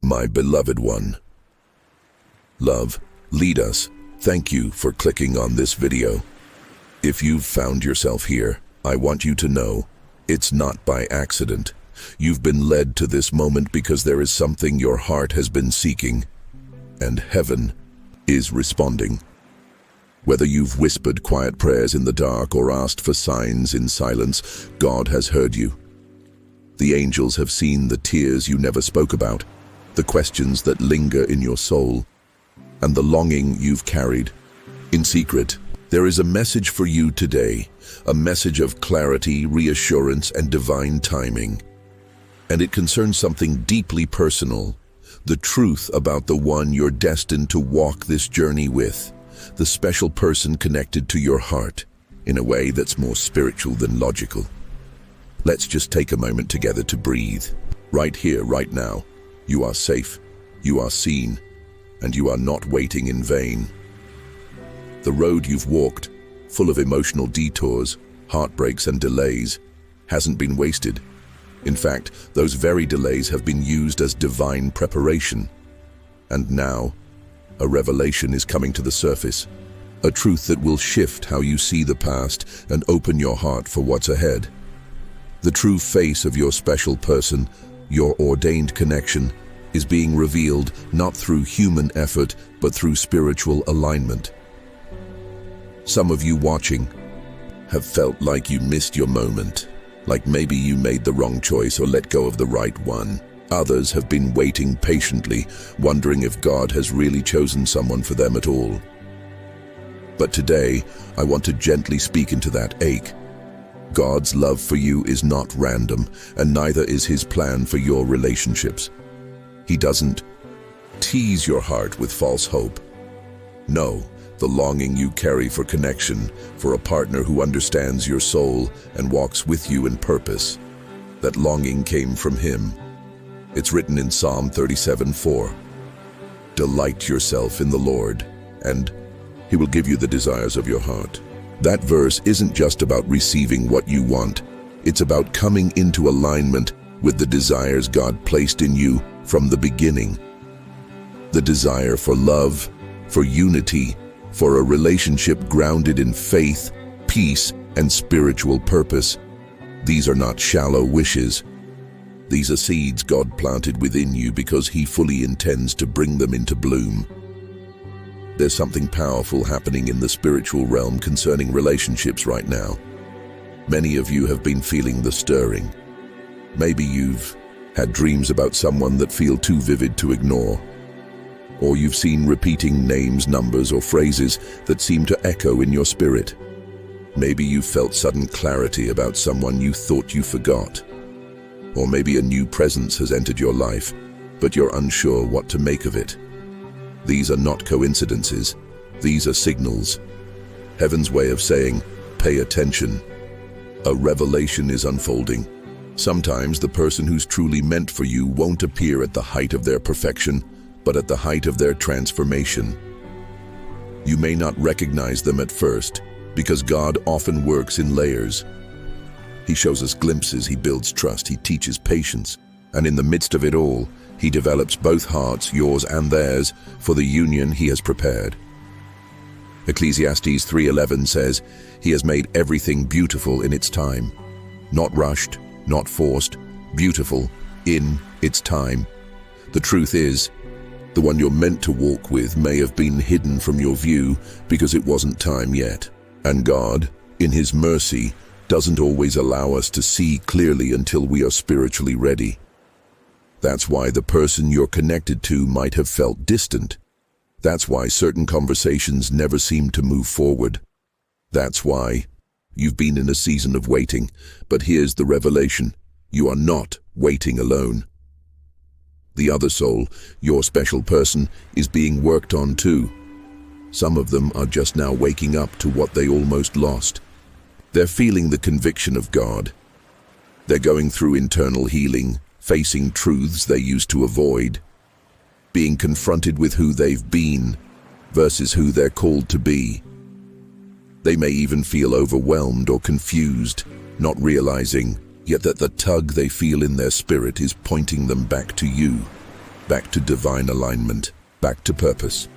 My beloved one. Love, lead us. Thank you for clicking on this video. If you've found yourself here, I want you to know, it's not by accident. You've been led to this moment because there is something your heart has been seeking, and heaven is responding. Whether you've whispered quiet prayers in the dark or asked for signs in silence, God has heard you. The angels have seen the tears you never spoke about, the questions that linger in your soul, and the longing you've carried. In secret, there is a message for you today, a message of clarity, reassurance, and divine timing. And it concerns something deeply personal, the truth about the one you're destined to walk this journey with, the special person connected to your heart, in a way that's more spiritual than logical. Let's just take a moment together to breathe. Right here, right now, you are safe, you are seen, and you are not waiting in vain. The road you've walked, full of emotional detours, heartbreaks, and delays, hasn't been wasted. In fact, those very delays have been used as divine preparation. And now, a revelation is coming to the surface, a truth that will shift how you see the past and open your heart for what's ahead. The true face of your special person, your ordained connection, is being revealed not through human effort, but through spiritual alignment. Some of you watching have felt like you missed your moment, like maybe you made the wrong choice or let go of the right one. Others have been waiting patiently, wondering if God has really chosen someone for them at all. But today, I want to gently speak into that ache. God's love for you is not random, and neither is His plan for your relationships. He doesn't tease your heart with false hope. No, the longing you carry for connection, for a partner who understands your soul and walks with you in purpose, that longing came from Him. It's written in Psalm 37:4. Delight yourself in the Lord, and He will give you the desires of your heart. That verse isn't just about receiving what you want. It's about coming into alignment with the desires God placed in you from the beginning. The desire for love, for unity, for a relationship grounded in faith, peace, and spiritual purpose. These are not shallow wishes. These are seeds God planted within you because He fully intends to bring them into bloom. There's something powerful happening in the spiritual realm concerning relationships right now. Many of you have been feeling the stirring. Maybe you've had dreams about someone that feel too vivid to ignore. Or you've seen repeating names, numbers, or phrases that seem to echo in your spirit. Maybe you've felt sudden clarity about someone you thought you forgot. Or maybe a new presence has entered your life, but you're unsure what to make of it. These are not coincidences. These are signals. Heaven's way of saying, pay attention. A revelation is unfolding. Sometimes the person who's truly meant for you won't appear at the height of their perfection, but at the height of their transformation. You may not recognize them at first, because God often works in layers. He shows us glimpses, He builds trust, He teaches patience, and in the midst of it all, He develops both hearts, yours and theirs, for the union He has prepared. Ecclesiastes 3:11 says, He has made everything beautiful in its time. Not rushed, not forced, beautiful in its time. The truth is, the one you're meant to walk with may have been hidden from your view because it wasn't time yet. And God, in His mercy, doesn't always allow us to see clearly until we are spiritually ready. That's why the person you're connected to might have felt distant. That's why certain conversations never seem to move forward. That's why you've been in a season of waiting, but here's the revelation. You are not waiting alone. The other soul, your special person, is being worked on too. Some of them are just now waking up to what they almost lost. They're feeling the conviction of God. They're going through internal healing, facing truths they used to avoid, being confronted with who they've been versus who they're called to be. They may even feel overwhelmed or confused, not realizing yet that the tug they feel in their spirit is pointing them back to you. back to divine alignment, back to purpose.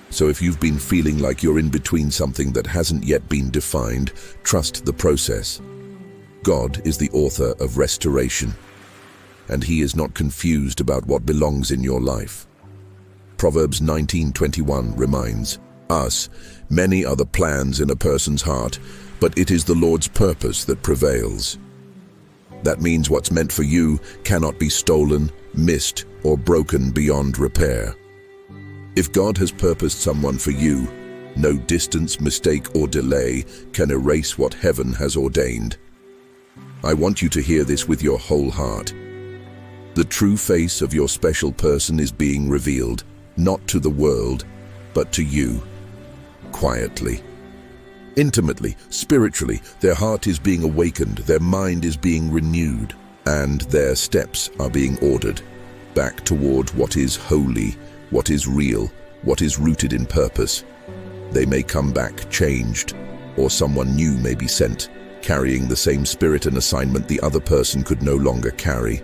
So if you've been feeling like you're in between something that hasn't yet been defined, trust the process. God is the author of restoration, and He is not confused about what belongs in your life. Proverbs 19:21 reminds us, "Many are the plans in a person's heart, but it is the Lord's purpose that prevails." That means what's meant for you cannot be stolen, missed, or broken beyond repair. If God has purposed someone for you, no distance, mistake, or delay can erase what heaven has ordained. I want you to hear this with your whole heart. The true face of your special person is being revealed, not to the world, but to you. Quietly, intimately, spiritually, their heart is being awakened, their mind is being renewed, and their steps are being ordered back toward what is holy, what is real, what is rooted in purpose. They may come back changed, or someone new may be sent, carrying the same spirit and assignment the other person could no longer carry.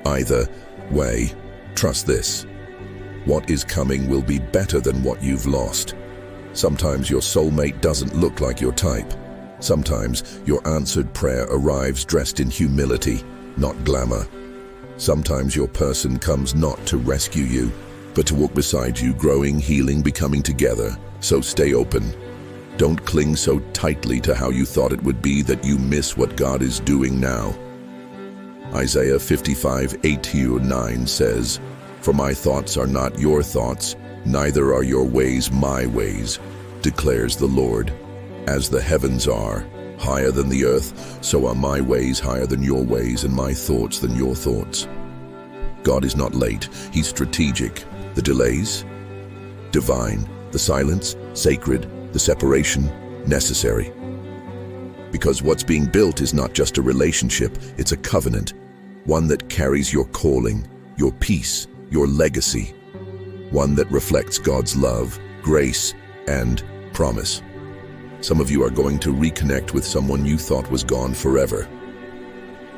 Either way, trust this. What is coming will be better than what you've lost. Sometimes your soulmate doesn't look like your type. Sometimes your answered prayer arrives dressed in humility, not glamour. Sometimes your person comes not to rescue you, but to walk beside you, growing, healing, becoming together. So stay open. Don't cling so tightly to how you thought it would be that you miss what God is doing now. Isaiah 55:8-9 says, "For my thoughts are not your thoughts, neither are your ways my ways, declares the Lord. As the heavens are higher than the earth, so are my ways higher than your ways, and my thoughts than your thoughts." God is not late, He's strategic. The delays, divine. The silence, sacred. The separation, necessary. Because what's being built is not just a relationship, it's a covenant. One that carries your calling, your peace, your legacy. One that reflects God's love, grace, and promise. Some of you are going to reconnect with someone you thought was gone forever.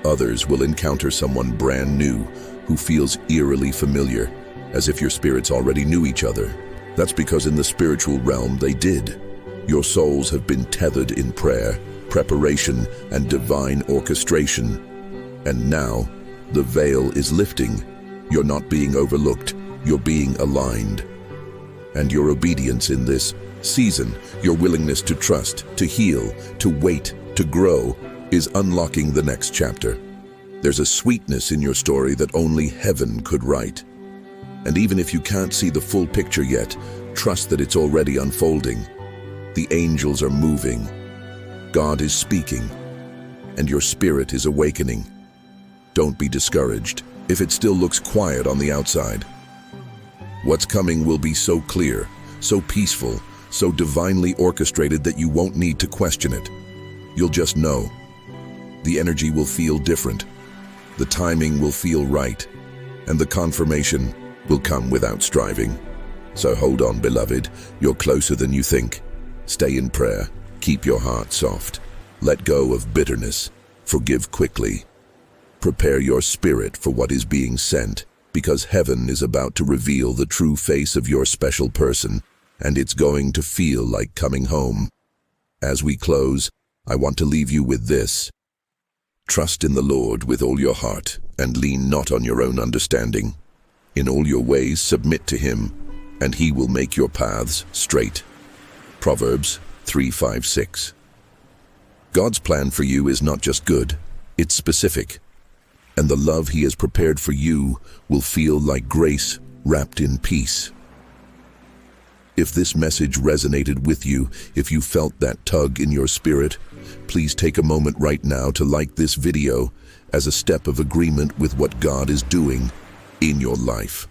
Others will encounter someone brand new who feels eerily familiar, as if your spirits already knew each other. That's because in the spiritual realm they did. Your souls have been tethered in prayer, preparation, and divine orchestration. And now, the veil is lifting. You're not being overlooked, you're being aligned. And your obedience in this season, your willingness to trust, to heal, to wait, to grow, is unlocking the next chapter. There's a sweetness in your story that only heaven could write. And even if you can't see the full picture yet, trust that it's already unfolding. The angels are moving. God is speaking. And your spirit is awakening. Don't be discouraged if it still looks quiet on the outside. What's coming will be so clear, so peaceful, so divinely orchestrated that you won't need to question it. You'll just know. The energy will feel different. The timing will feel right. And the confirmation will come without striving. So hold on, beloved. You're closer than you think. Stay in prayer. Keep your heart soft. Let go of bitterness. Forgive quickly. Prepare your spirit for what is being sent, because heaven is about to reveal the true face of your special person, and it's going to feel like coming home. As we close, I want to leave you with this. Trust in the Lord with all your heart, and lean not on your own understanding. In all your ways submit to Him, and He will make your paths straight. Proverbs 3:5-6. God's plan for you is not just good, it's specific. And the love He has prepared for you will feel like grace wrapped in peace. If this message resonated with you, if you felt that tug in your spirit, please take a moment right now to like this video as a step of agreement with what God is doing in your life.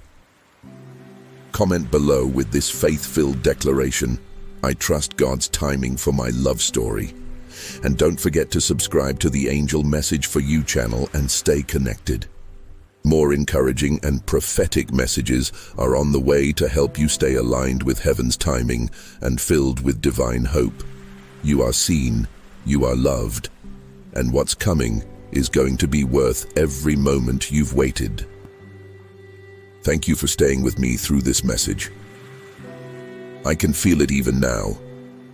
Comment below with this faith-filled declaration, "I trust God's timing for my love story." And don't forget to subscribe to the Angel Message for You channel and stay connected. More encouraging and prophetic messages are on the way to help you stay aligned with heaven's timing and filled with divine hope. You are seen, you are loved, and what's coming is going to be worth every moment you've waited. Thank you for staying with me through this message. I can feel it even now.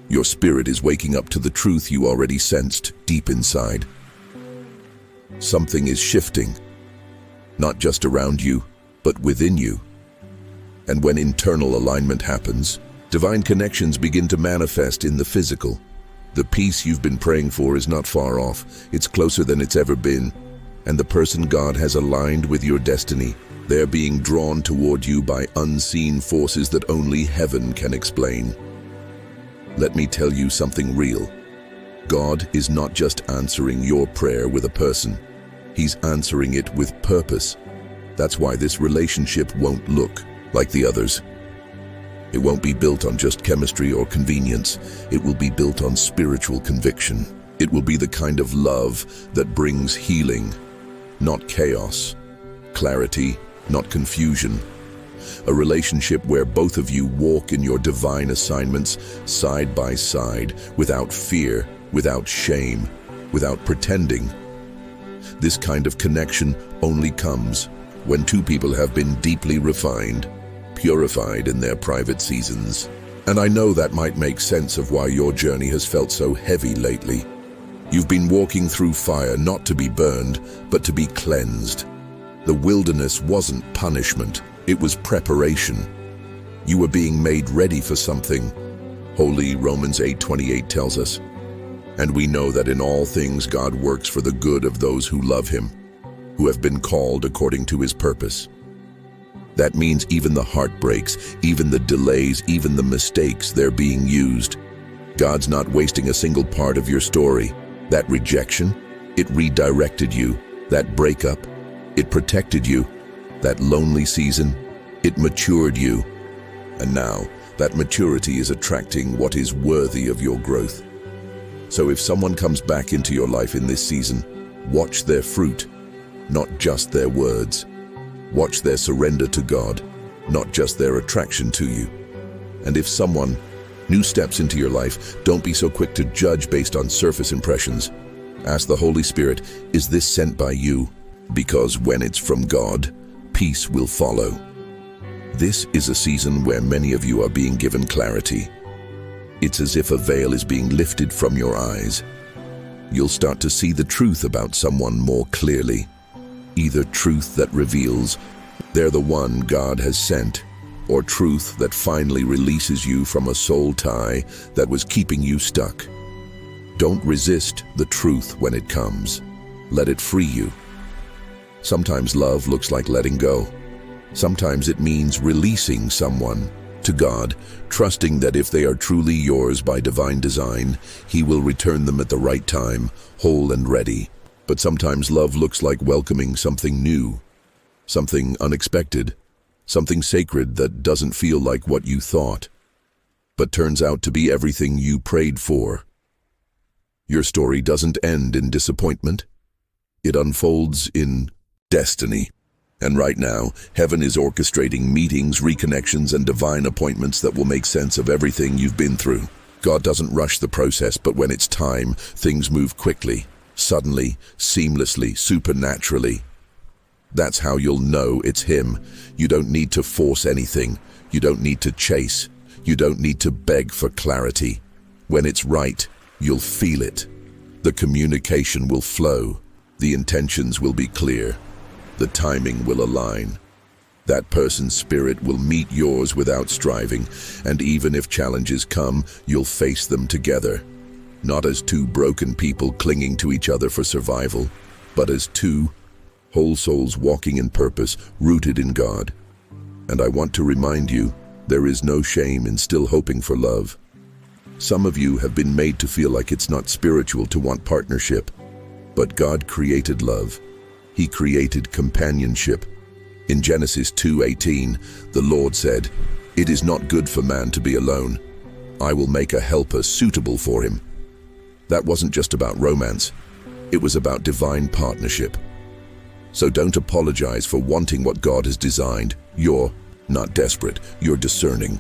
Your spirit is waking up to the truth you already sensed deep inside. Something is shifting, not just around you, but within you. And when internal alignment happens, divine connections begin to manifest in the physical. The peace you've been praying for is not far off. It's closer than it's ever been. And the person God has aligned with your destiny, they're being drawn toward you by unseen forces that only heaven can explain. Let me tell you something real. God is not just answering your prayer with a person. He's answering it with purpose. That's why this relationship won't look like the others. It won't be built on just chemistry or convenience. It will be built on spiritual conviction. It will be the kind of love that brings healing, not chaos. Clarity, not confusion. A relationship where both of you walk in your divine assignments side by side, without fear, without shame, without pretending. This kind of connection only comes when two people have been deeply refined, purified in their private seasons. And I know that might make sense of why your journey has felt so heavy lately. You've been walking through fire not to be burned, but to be cleansed. The wilderness wasn't punishment, it was preparation. You were being made ready for something. Holy Romans 8:28 tells us, "And we know that in all things God works for the good of those who love him, who have been called according to his purpose." That means even the heartbreaks, even the delays, even the mistakes, they're being used. God's not wasting a single part of your story. That rejection, it redirected you. That breakup, it protected you. That lonely season, it matured you. And now, that maturity is attracting what is worthy of your growth. So if someone comes back into your life in this season, watch their fruit, not just their words. Watch their surrender to God, not just their attraction to you. And if someone new steps into your life, don't be so quick to judge based on surface impressions. Ask the Holy Spirit, is this sent by you? Because when it's from God, peace will follow. This is a season where many of you are being given clarity. It's as if a veil is being lifted from your eyes. You'll start to see the truth about someone more clearly. Either truth that reveals they're the one God has sent, or truth that finally releases you from a soul tie that was keeping you stuck. Don't resist the truth when it comes. Let it free you. Sometimes love looks like letting go. Sometimes it means releasing someone to God, trusting that if they are truly yours by divine design, He will return them at the right time, whole and ready. But sometimes love looks like welcoming something new, something unexpected, something sacred that doesn't feel like what you thought, but turns out to be everything you prayed for. Your story doesn't end in disappointment. It unfolds in destiny. And right now, heaven is orchestrating meetings, reconnections, and divine appointments that will make sense of everything you've been through. God doesn't rush the process, but when it's time, things move quickly, suddenly, seamlessly, supernaturally. That's how you'll know it's Him. You don't need to force anything. You don't need to chase. You don't need to beg for clarity. When it's right, you'll feel it. The communication will flow. The intentions will be clear. The timing will align. That person's spirit will meet yours without striving, and even if challenges come, you'll face them together. Not as two broken people clinging to each other for survival, but as two whole souls walking in purpose, rooted in God. And I want to remind you, there is no shame in still hoping for love. Some of you have been made to feel like it's not spiritual to want partnership, but God created love. He created companionship. In Genesis 2:18, the Lord said, "It is not good for man to be alone. I will make a helper suitable for him." That wasn't just about romance. It was about divine partnership. So don't apologize for wanting what God has designed. You're not desperate. You're discerning.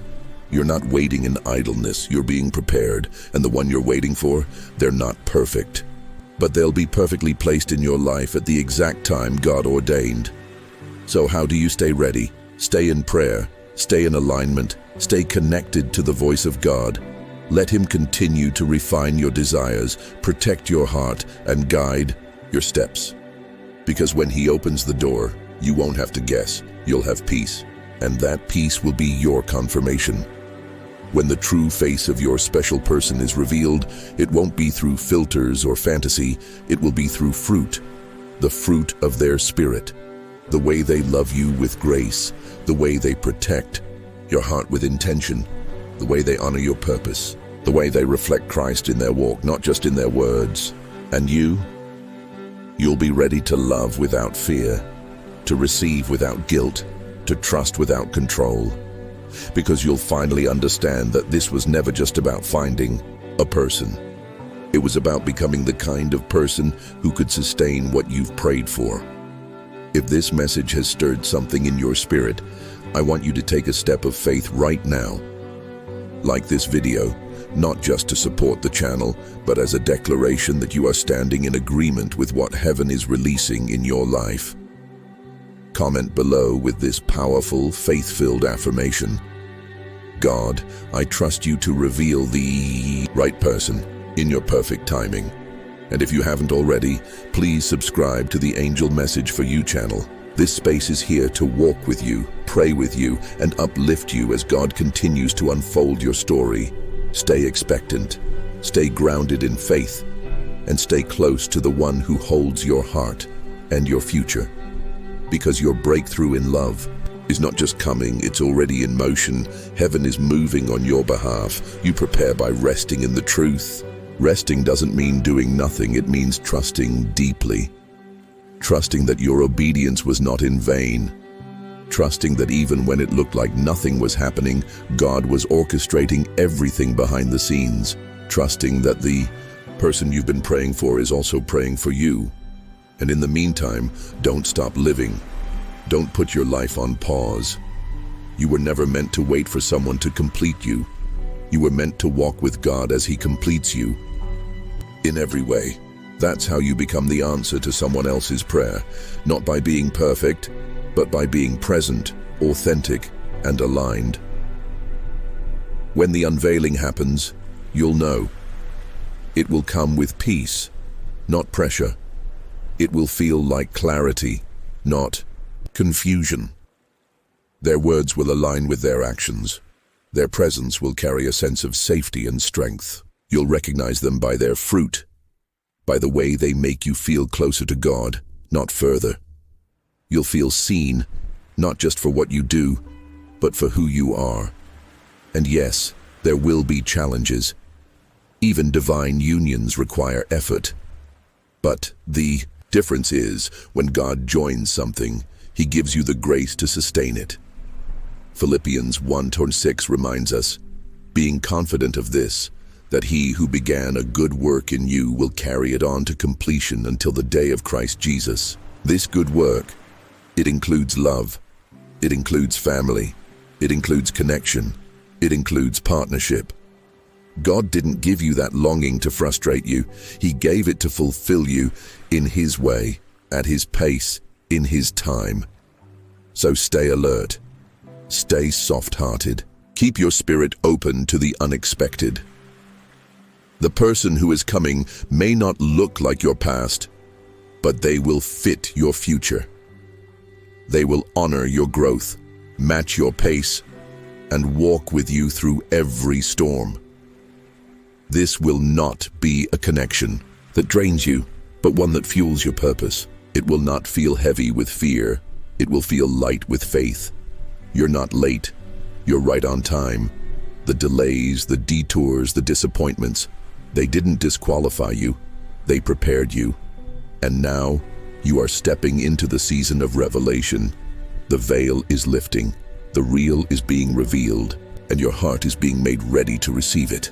You're not waiting in idleness. You're being prepared. And the one you're waiting for, they're not perfect, but they'll be perfectly placed in your life at the exact time God ordained. So how do you stay ready? Stay in prayer, stay in alignment, stay connected to the voice of God. Let Him continue to refine your desires, protect your heart, and guide your steps. Because when He opens the door, you won't have to guess, you'll have peace. And that peace will be your confirmation. When the true face of your special person is revealed, it won't be through filters or fantasy, it will be through fruit, the fruit of their spirit. The way they love you with grace, the way they protect your heart with intention, the way they honor your purpose, the way they reflect Christ in their walk, not just in their words. And you'll be ready to love without fear, to receive without guilt, to trust without control. Because you'll finally understand that this was never just about finding a person. It was about becoming the kind of person who could sustain what you've prayed for. If this message has stirred something in your spirit, I want you to take a step of faith right now. Like this video, not just to support the channel, but as a declaration that you are standing in agreement with what heaven is releasing in your life. Comment below with this powerful, faith-filled affirmation. God, I trust you to reveal the right person in your perfect timing. And if you haven't already, please subscribe to the Angel Message for You channel. This space is here to walk with you, pray with you, and uplift you as God continues to unfold your story. Stay expectant, stay grounded in faith, and stay close to the one who holds your heart and your future. Because your breakthrough in love is not just coming, it's already in motion. Heaven is moving on your behalf. You prepare by resting in the truth. Resting doesn't mean doing nothing, it means trusting deeply. Trusting that your obedience was not in vain. Trusting that even when it looked like nothing was happening, God was orchestrating everything behind the scenes. Trusting that the person you've been praying for is also praying for you. And in the meantime, don't stop living. Don't put your life on pause. You were never meant to wait for someone to complete you. You were meant to walk with God as He completes you. In every way. That's how you become the answer to someone else's prayer. Not by being perfect, but by being present, authentic, and aligned. When the unveiling happens, you'll know. It will come with peace, not pressure. It will feel like clarity, not confusion. Their words will align with their actions. Their presence will carry a sense of safety and strength. You'll recognize them by their fruit, by the way they make you feel closer to God, not further. You'll feel seen, not just for what you do, but for who you are. And yes, there will be challenges. Even divine unions require effort. But the difference is, when God joins something, He gives you the grace to sustain it. Philippians 1:6 reminds us, being confident of this, that He who began a good work in you will carry it on to completion until the day of Christ Jesus. This good work, it includes love, it includes family, it includes connection, it includes partnership. God didn't give you that longing to frustrate you. He gave it to fulfill you in His way, at His pace, in His time. So stay alert, stay soft-hearted, keep your spirit open to the unexpected. The person who is coming may not look like your past, but they will fit your future. They will honor your growth, match your pace, and walk with you through every storm. This will not be a connection that drains you, but one that fuels your purpose. It will not feel heavy with fear. It will feel light with faith. You're not late. You're right on time. The delays, the detours, the disappointments, they didn't disqualify you. They prepared you. And now, you are stepping into the season of revelation. The veil is lifting. The real is being revealed, and your heart is being made ready to receive it.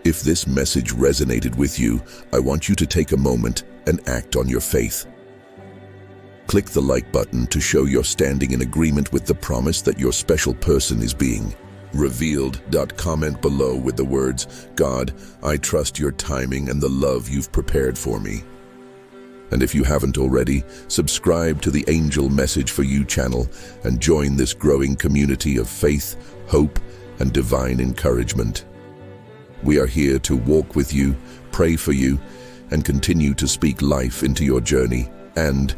If this message resonated with you, I want you to take a moment and act on your faith. Click the like button to show you're standing in agreement with the promise that your special person is being revealed. Comment below with the words, God, I trust your timing and the love you've prepared for me. And if you haven't already, subscribe to the Angel Message for You channel and join this growing community of faith, hope, and divine encouragement. We are here to walk with you, pray for you, and continue to speak life into your journey. And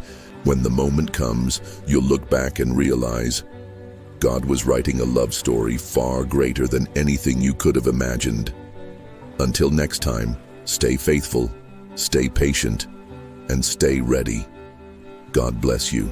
when the moment comes, you'll look back and realize God was writing a love story far greater than anything you could have imagined. Until next time, stay faithful, stay patient, and stay ready. God bless you.